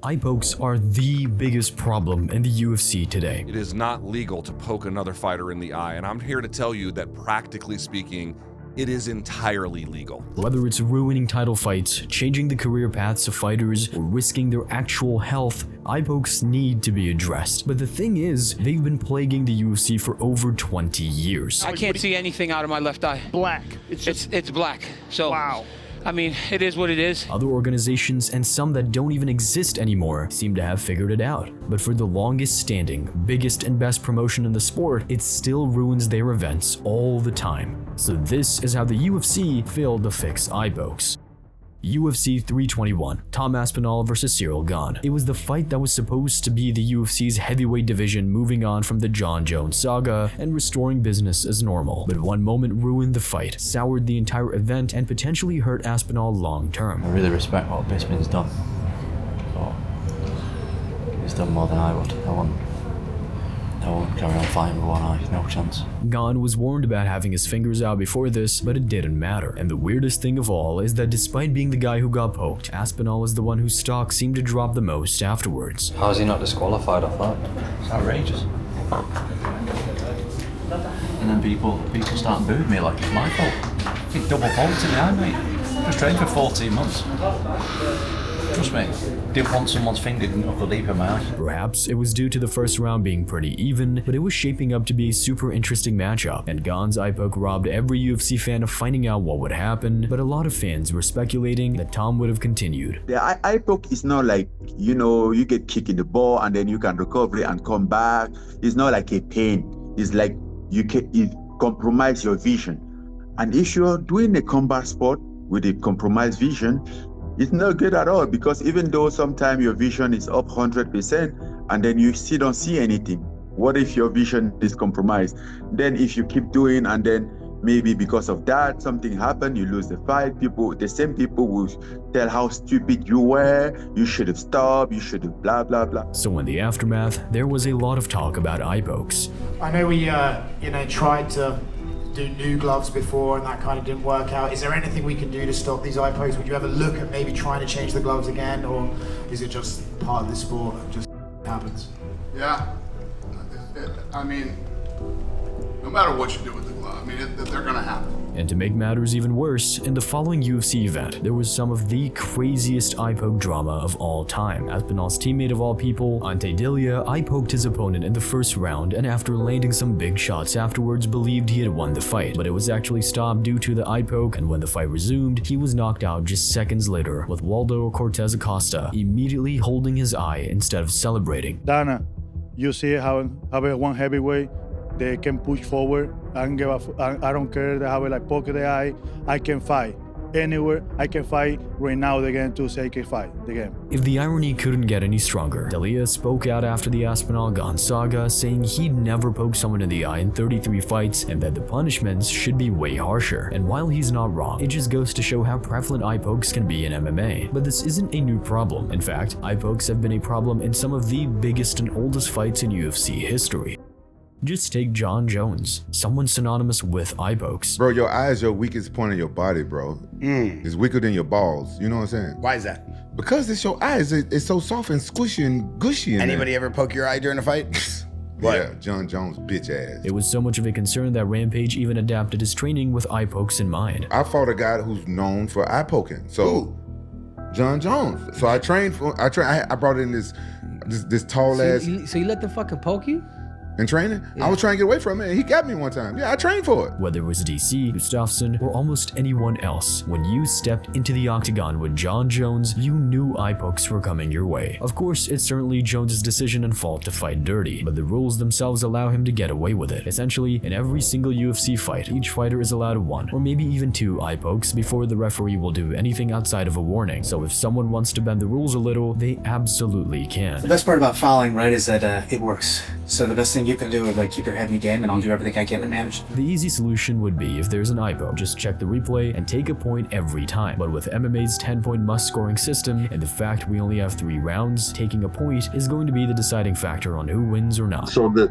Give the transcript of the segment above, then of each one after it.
Eye pokes are the biggest problem in the UFC today. It is not legal to poke another fighter in the eye, and I'm here to tell you that practically speaking, it is entirely legal. Whether it's ruining title fights, changing the career paths of fighters, or risking their actual health, eye pokes need to be addressed. But the thing is, they've been plaguing the UFC for over 20 years. I can't see anything out of my left eye. Black. It's black. So wow. I mean, it is what it is. Other organizations, and some that don't even exist anymore, seem to have figured it out. But for the longest standing, biggest and best promotion in the sport, it still ruins their events all the time. So this is how the UFC failed to fix eye pokes. UFC 321, Tom Aspinall vs Cyril Gane. It was the fight that was supposed to be the UFC's heavyweight division moving on from the Jon Jones saga and restoring business as normal. But one moment ruined the fight, soured the entire event, and potentially hurt Aspinall long term. I really respect what Bisping's done, but he's done more than I would. I won't carry on fighting with one eye, no chance. Gane was warned about having his fingers out before this, but it didn't matter. And the weirdest thing of all is that despite being the guy who got poked, Aspinall is the one whose stock seemed to drop the most afterwards. How is he not disqualified off that? It's outrageous. And then people start booing me like it's my fault. He double poked in the eye, mate. I was trained for 14 months. Trust me, didn't want someone's finger knuckle deep in my eye. Perhaps it was due to the first round being pretty even, but it was shaping up to be a super interesting matchup, and Gane's eye poke robbed every UFC fan of finding out what would happen, but a lot of fans were speculating that Tom would have continued. The eye poke is not like, you get kicked in the ball and then you can recover it and come back. It's not like a pain. It's like it compromise your vision. And if you're doing a combat sport with a compromised vision, it's not good at all, because even though sometimes your vision is up 100% and then you still don't see anything, what if your vision is compromised? Then if you keep doing and then maybe because of that something happened, you lose the fight, the same people will tell how stupid you were, you should have stopped, you should have blah blah blah. So in the aftermath, there was a lot of talk about eye pokes. I know we tried to do new gloves before and that kind of didn't work out. Is there anything we can do to stop these eye pokes? Would you ever look at maybe trying to change the gloves again, or is it just part of the sport and just happens? Yeah, I mean, no matter what you do with the glove, they're gonna happen. And to make matters even worse, in the following UFC event, there was some of the craziest eye poke drama of all time. Aspinall's teammate of all people, Ante Delia, eye poked his opponent in the first round, and after landing some big shots afterwards, believed he had won the fight. But it was actually stopped due to the eye poke, and when the fight resumed, he was knocked out just seconds later, with Waldo Cortez Acosta immediately holding his eye instead of celebrating. Dana, you see how one heavyweight, they can push forward. I don't care. They have like poke the eye. I can fight anywhere. I can fight right now again to say I can fight the game. If the irony couldn't get any stronger, Delia spoke out after the Aspinall Gane saga, saying he'd never poked someone in the eye in 33 fights and that the punishments should be way harsher. And while he's not wrong, it just goes to show how prevalent eye pokes can be in MMA. But this isn't a new problem. In fact, eye pokes have been a problem in some of the biggest and oldest fights in UFC history. Just take Jon Jones, someone synonymous with eye pokes. Bro, your eye is your weakest point in your body, bro. It's weaker than your balls, you know what I'm saying? Why is that? Because it's your eyes, it's so soft and squishy and gushy in Anybody ever poke your eye during a fight? What? Yeah, Jon Jones, bitch ass. It was so much of a concern that Rampage even adapted his training with eye pokes in mind. I fought a guy who's known for eye poking, so Jon Jones. So I brought in this tall ass. So you let them fucking poke you? In training? Yeah. I was trying to get away from it and he got me one time. Yeah, I trained for it. Whether it was DC, Gustafsson, or almost anyone else, when you stepped into the octagon with Jon Jones, you knew eye pokes were coming your way. Of course, it's certainly Jones' decision and fault to fight dirty, but the rules themselves allow him to get away with it. Essentially, in every single UFC fight, each fighter is allowed one, or maybe even two eye pokes before the referee will do anything outside of a warning. So if someone wants to bend the rules a little, they absolutely can. The best part about fouling, right, is that it works. So the best thing you can do is like keep your head in the game, and I'll do everything I can to manage. The easy solution would be if there's an eye poke, just check the replay and take a point every time. But with MMA's 10-point must-scoring system and the fact we only have 3 rounds, taking a point is going to be the deciding factor on who wins or not. So the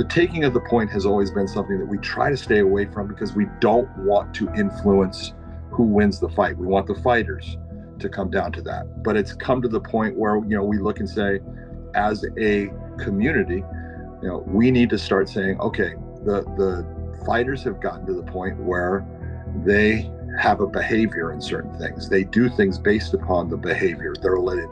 taking of the point has always been something that we try to stay away from because we don't want to influence who wins the fight. We want the fighters to come down to that, but it's come to the point where, you know, we look and say, as a community, you know, we need to start saying, okay, the fighters have gotten to the point where they have a behavior in certain things. They do things based upon the behavior.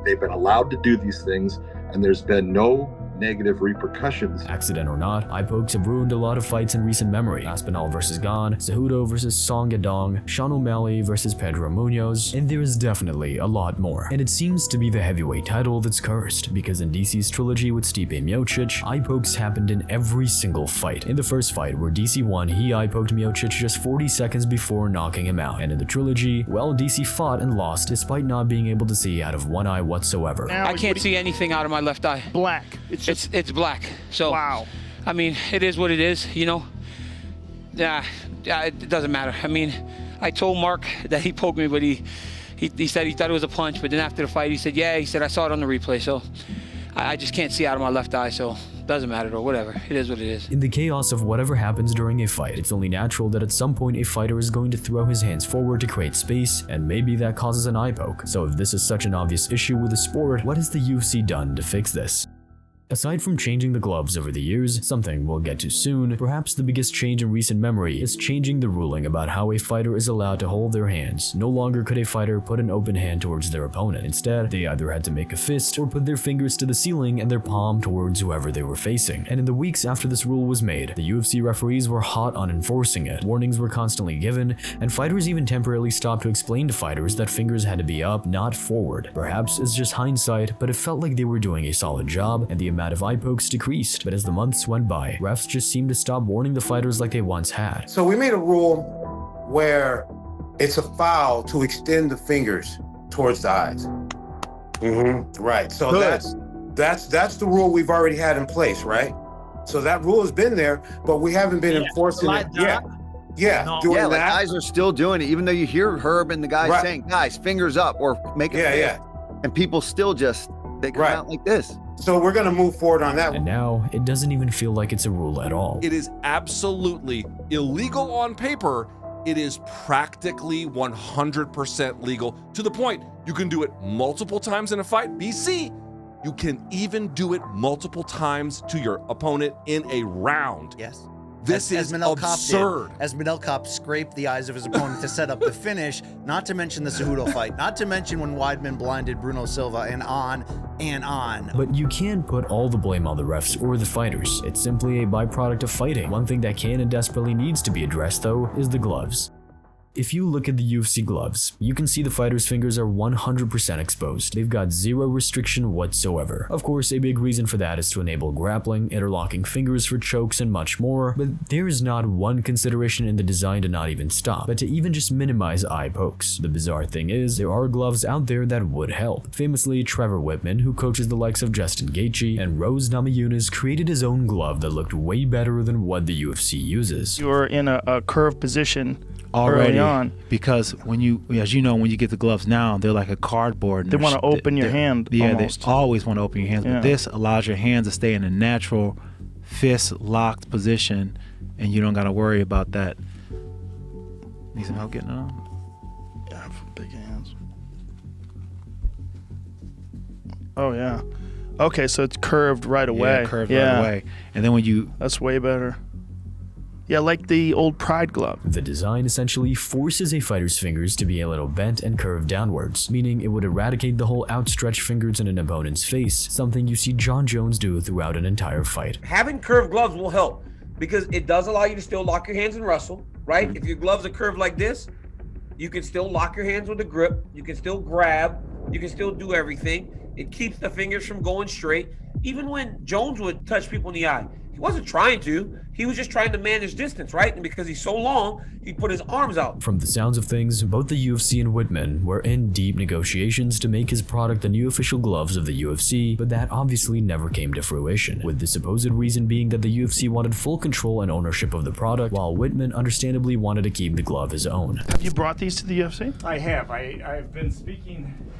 They've been allowed to do these things, and there's been no negative repercussions. Accident or not, eye pokes have ruined a lot of fights in recent memory. Aspinall versus Gane, Cejudo versus Song Yadong, Sean O'Malley versus Pedro Munoz, and there is definitely a lot more. And it seems to be the heavyweight title that's cursed, because in DC's trilogy with Stipe Miocic, eye pokes happened in every single fight. In the first fight where DC won, he eye poked Miocic just 40 seconds before knocking him out. And in the trilogy, well, DC fought and lost despite not being able to see out of one eye whatsoever. I can't see anything out of my left eye. Black. It's black. So wow. I mean, it is what it is, you know. Yeah, it doesn't matter. I mean, I told Mark that he poked me, but he said he thought it was a punch. But then after the fight, he said, yeah, he said, I saw it on the replay. So I just can't see out of my left eye. So it doesn't matter or whatever. It is what it is. In the chaos of whatever happens during a fight, it's only natural that at some point a fighter is going to throw his hands forward to create space, and maybe that causes an eye poke. So if this is such an obvious issue with the sport, what has the UFC done to fix this? Aside from changing the gloves over the years, something we'll get to soon, perhaps the biggest change in recent memory is changing the ruling about how a fighter is allowed to hold their hands. No longer could a fighter put an open hand towards their opponent. Instead, they either had to make a fist or put their fingers to the ceiling and their palm towards whoever they were facing. And in the weeks after this rule was made, the UFC referees were hot on enforcing it. Warnings were constantly given, and fighters even temporarily stopped to explain to fighters that fingers had to be up, not forward. Perhaps it's just hindsight, but it felt like they were doing a solid job, and the amount of eye pokes decreased. But as the months went by, refs just seemed to stop warning the fighters like they once had. So we made a rule where it's a foul to extend the fingers towards the eyes. Right. So that's the rule we've already had in place, right? So that rule has been there, but we haven't been enforcing it. Doing like that. guys are still doing it, even though you hear Herb and the guys saying, guys, fingers up or make it and people still just they come out like this. So we're going to move forward on that. And now it doesn't even feel like it's a rule at all. It is absolutely illegal on paper. It is practically 100% legal, to the point you can do it multiple times in a fight. BC, you can even do it multiple times to your opponent in a round. Yes. This is absurd. As Manel Kopp scraped the eyes of his opponent to set up the finish, not to mention the Cejudo fight, not to mention when Weidman blinded Bruno Silva, and on and on. But you can't put all the blame on the refs or the fighters. It's simply a byproduct of fighting. One thing that can and desperately needs to be addressed, though, is the gloves. If you look at the UFC gloves, you can see the fighters' fingers are 100% exposed. They've got zero restriction whatsoever. Of course, a big reason for that is to enable grappling, interlocking fingers for chokes, and much more, but there is not one consideration in the design to not even stop, but to even just minimize eye pokes. The bizarre thing is, there are gloves out there that would help. Famously, Trevor Whitman, who coaches the likes of Justin Gaethje and Rose Namajunas, created his own glove that looked way better than what the UFC uses. You're in a curved position already on, because when you, as you know, when you get the gloves now, they're like a cardboard. They want to open your hand. Yeah, almost. They always want to open your hands. But this allows your hands to stay in a natural fist locked position, and you don't got to worry about that. Need some help getting it on? Yeah, for big hands. Oh yeah. Okay, so it's curved right away. Yeah, curved right away. And then when you, that's way better. Yeah, like the old Pride glove. The design essentially forces a fighter's fingers to be a little bent and curved downwards, meaning it would eradicate the whole outstretched fingers in an opponent's face, something you see Jon Jones do throughout an entire fight. Having curved gloves will help, because it does allow you to still lock your hands and wrestle, right? If your gloves are curved like this, you can still lock your hands with a grip, you can still grab, you can still do everything. It keeps the fingers from going straight. Even when Jones would touch people in the eye, he wasn't trying to. He was just trying to manage distance, right? And because he's so long, he put his arms out. From the sounds of things, both the UFC and Whitman were in deep negotiations to make his product the new official gloves of the UFC, but that obviously never came to fruition, with the supposed reason being that the UFC wanted full control and ownership of the product, while Whitman understandably wanted to keep the glove his own. Have you brought these to the UFC? I have. I've been speaking.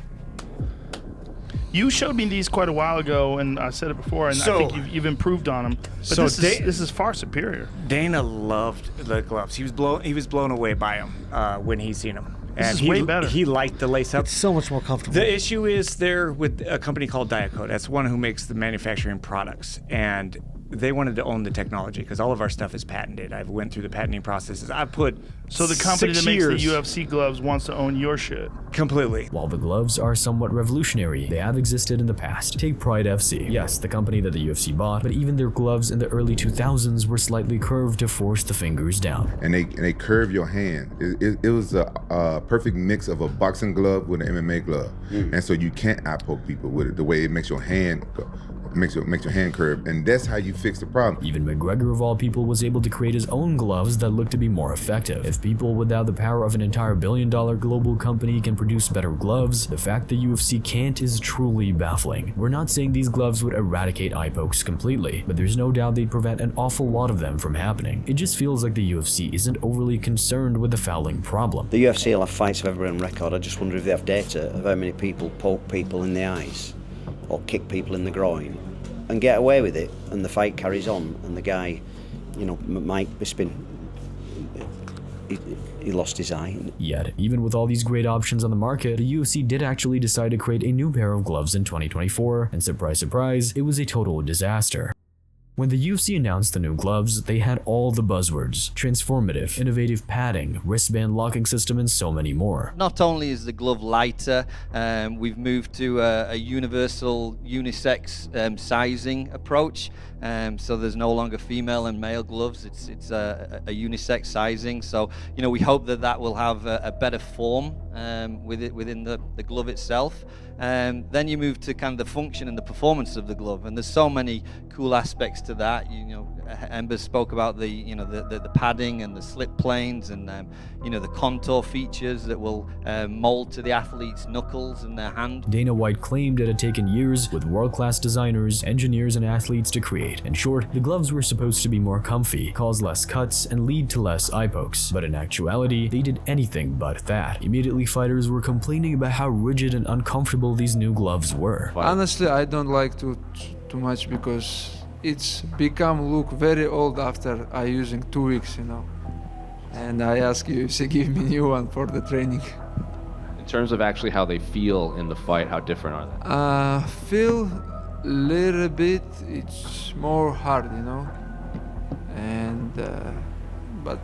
You showed me these quite a while ago, and I said it before, and I think you've improved on them. But So this is far superior. Dana loved the gloves. He was blown away by them when he seen them. This And is way better. He liked the lace up. It's so much more comfortable. The issue is they're with a company called Diacoat. That's one who makes the manufacturing products. And they wanted to own the technology because all of our stuff is patented. I've went through the patenting processes. I've put So the company that makes the UFC gloves wants to own your shit. Completely. While the gloves are somewhat revolutionary, they have existed in the past. Take Pride FC. Yes, the company that the UFC bought, but even their gloves in the early 2000s were slightly curved to force the fingers down. And they curve your hand. It was a perfect mix of a boxing glove with an MMA glove. And so you can't eye poke people with it, the way it makes your hand go. Makes your hand curve, and that's how you fix the problem. Even McGregor of all people was able to create his own gloves that looked to be more effective. If people without the power of an entire billion-dollar global company can produce better gloves, the fact the UFC can't is truly baffling. We're not saying these gloves would eradicate eye pokes completely, but there's no doubt they'd prevent an awful lot of them from happening. It just feels like the UFC isn't overly concerned with the fouling problem. The UFC will have fights of everybody on record. I just wonder if they have data of how many people poke people in the eyes or kick people in the groin and get away with it, and the fight carries on, and the guy, Mike Bisping, he lost his eye. Yet, even with all these great options on the market, the UFC did actually decide to create a new pair of gloves in 2024, and surprise, surprise, it was a total disaster. When the UFC announced the new gloves, they had all the buzzwords: transformative, innovative padding, wristband locking system, and so many more. Not only is the glove lighter, we've moved to a universal unisex sizing approach. So there's no longer female and male gloves. It's a unisex sizing. So we hope that will have a better form within the glove itself. Then you move to kind of the function and the performance of the glove, and there's so many cool aspects to that. Ember spoke about the padding and the slip planes, and the contour features that will mold to the athlete's knuckles and their hand. Dana White claimed it had taken years with world-class designers, engineers, and athletes to create. In short, the gloves were supposed to be more comfy, cause less cuts, and lead to less eye pokes. But in actuality, they did anything but that. Immediately, fighters were complaining about how rigid and uncomfortable these new gloves were. Honestly, I don't like too much because it's become look very old after I using 2 weeks, And I ask you if they give me new one for the training. In terms of actually how they feel in the fight, how different are they? Feel little bit, it's more hard, and but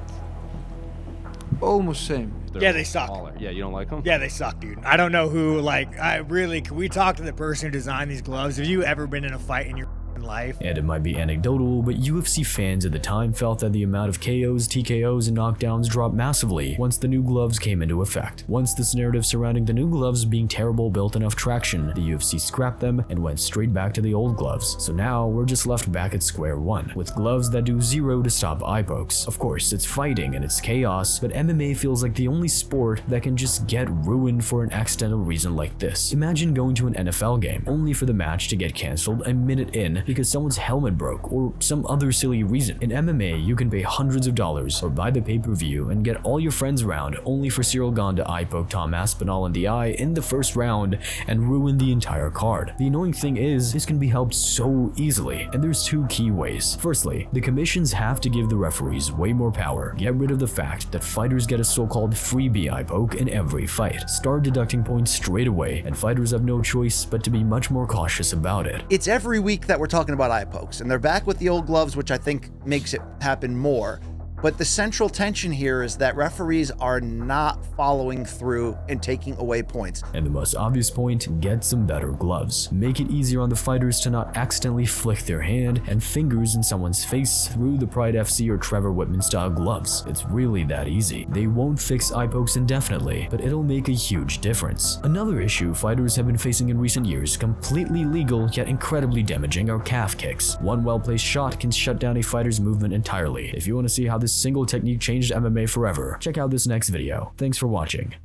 almost same. Yeah, they suck. Smaller. Yeah, you don't like them? Yeah, they suck, dude. I don't know who, can we talk to the person who designed these gloves? Have you ever been in a fight in your life? And it might be anecdotal, but UFC fans at the time felt that the amount of KOs, TKOs, and knockdowns dropped massively once the new gloves came into effect. Once this narrative surrounding the new gloves being terrible built enough traction, the UFC scrapped them and went straight back to the old gloves. So now we're just left back at square one, with gloves that do zero to stop eye pokes. Of course, it's fighting and it's chaos, but MMA feels like the only sport that can just get ruined for an accidental reason like this. Imagine going to an NFL game, only for the match to get cancelled a minute in because someone's helmet broke or some other silly reason. In MMA, you can pay hundreds of dollars or buy the pay-per-view and get all your friends around only for Cyril Gane to eye poke Tom Aspinall in the eye in the first round and ruin the entire card. The annoying thing is, this can be helped so easily, and there's two key ways. Firstly, the commissions have to give the referees way more power. Get rid of the fact that fighters get a so-called freebie eye poke in every fight. Start deducting points straight away, and fighters have no choice but to be much more cautious about it. It's every week that we're talking about eye pokes, and they're back with the old gloves, which I think makes it happen more. But the central tension here is that referees are not following through and taking away points. And the most obvious point, get some better gloves. Make it easier on the fighters to not accidentally flick their hand and fingers in someone's face through the Pride FC or Trevor Whitman style gloves. It's really that easy. They won't fix eye pokes indefinitely, but it'll make a huge difference. Another issue fighters have been facing in recent years, completely legal yet incredibly damaging, are calf kicks. One well-placed shot can shut down a fighter's movement entirely. If you want to see how this single technique changed MMA forever, check out this next video. Thanks for watching.